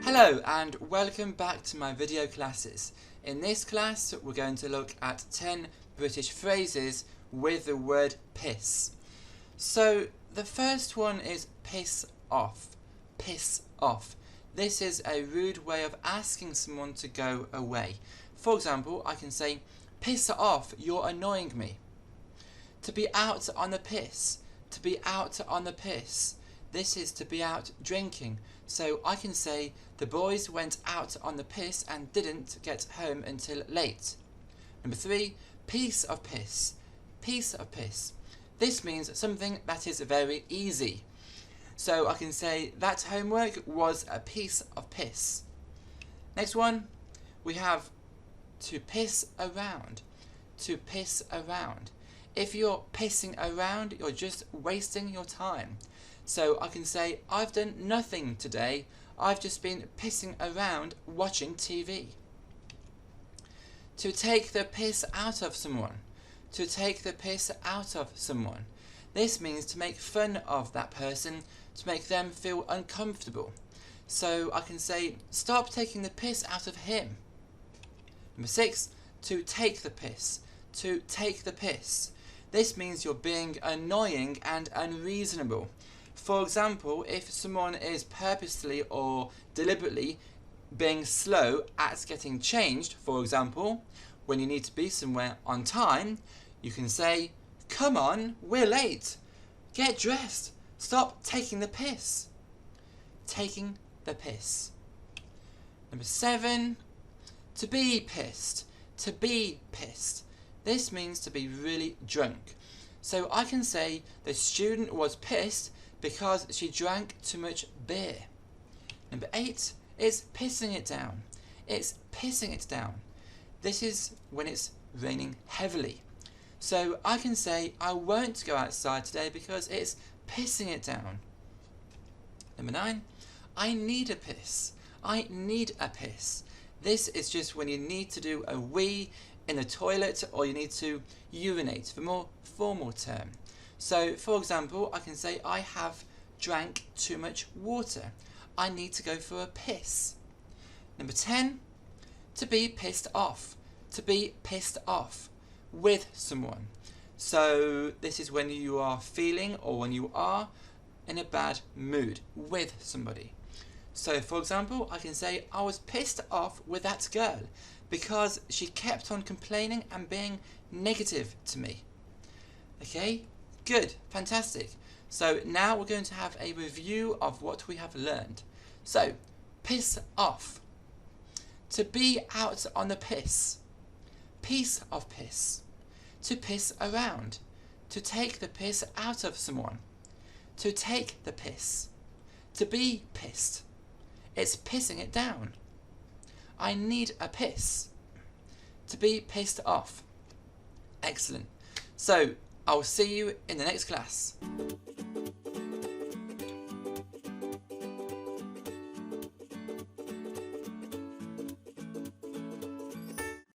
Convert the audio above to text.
Hello and welcome back to my video classes. In this class we're going to look at 10 British phrases with the word piss. So the first one is piss off. Piss off. This is a rude way of asking someone to go away. For example, I can say, piss off, you're annoying me. To be out on the piss. To be out on the piss. This is to be out drinking. So I can say, the boys went out on the piss and didn't get home until late. Number 3, piece of piss. Piece of piss. This means something that is very easy. So I can say, that homework was a piece of piss. Next one, we have to piss around. To piss around. If you're pissing around, you're just wasting your time. So I can say, I've done nothing today. I've just been pissing around watching TV. To take the piss out of someone. To take the piss out of someone. This means to make fun of that person, to make them feel uncomfortable. So I can say, stop taking the piss out of him. Number 6, to take the piss. To take the piss. This means you're being annoying and unreasonable. For example, if someone is purposely or deliberately being slow at getting changed, for example, when you need to be somewhere on time, you can say, come on, we're late. Get dressed. Stop taking the piss. Taking the piss. Number 7, to be pissed. To be pissed. This means to be really drunk. So I can say the student was pissed because she drank too much beer. Number 8 is pissing it down. It's pissing it down. This is when it's raining heavily. So I can say, I won't go outside today because it's pissing it down. Number 9, I need a piss. I need a piss. This is just when you need to do a wee in the toilet or you need to urinate, the more formal term. So, for example, I can say, I have drank too much water. I need to go for a piss. Number 10, to be pissed off. To be pissed off with someone. So, this is when you are feeling or when you are in a bad mood with somebody. So, for example, I can say, I was pissed off with that girl because she kept on complaining and being negative to me. Okay? Good, fantastic. So now we're going to have a review of what we have learned. So, piss off. To be out on the piss. Piece of piss. To piss around. To take the piss out of someone. To take the piss. To be pissed. It's pissing it down. I need a piss. To be pissed off. Excellent. So, I'll see you in the next class.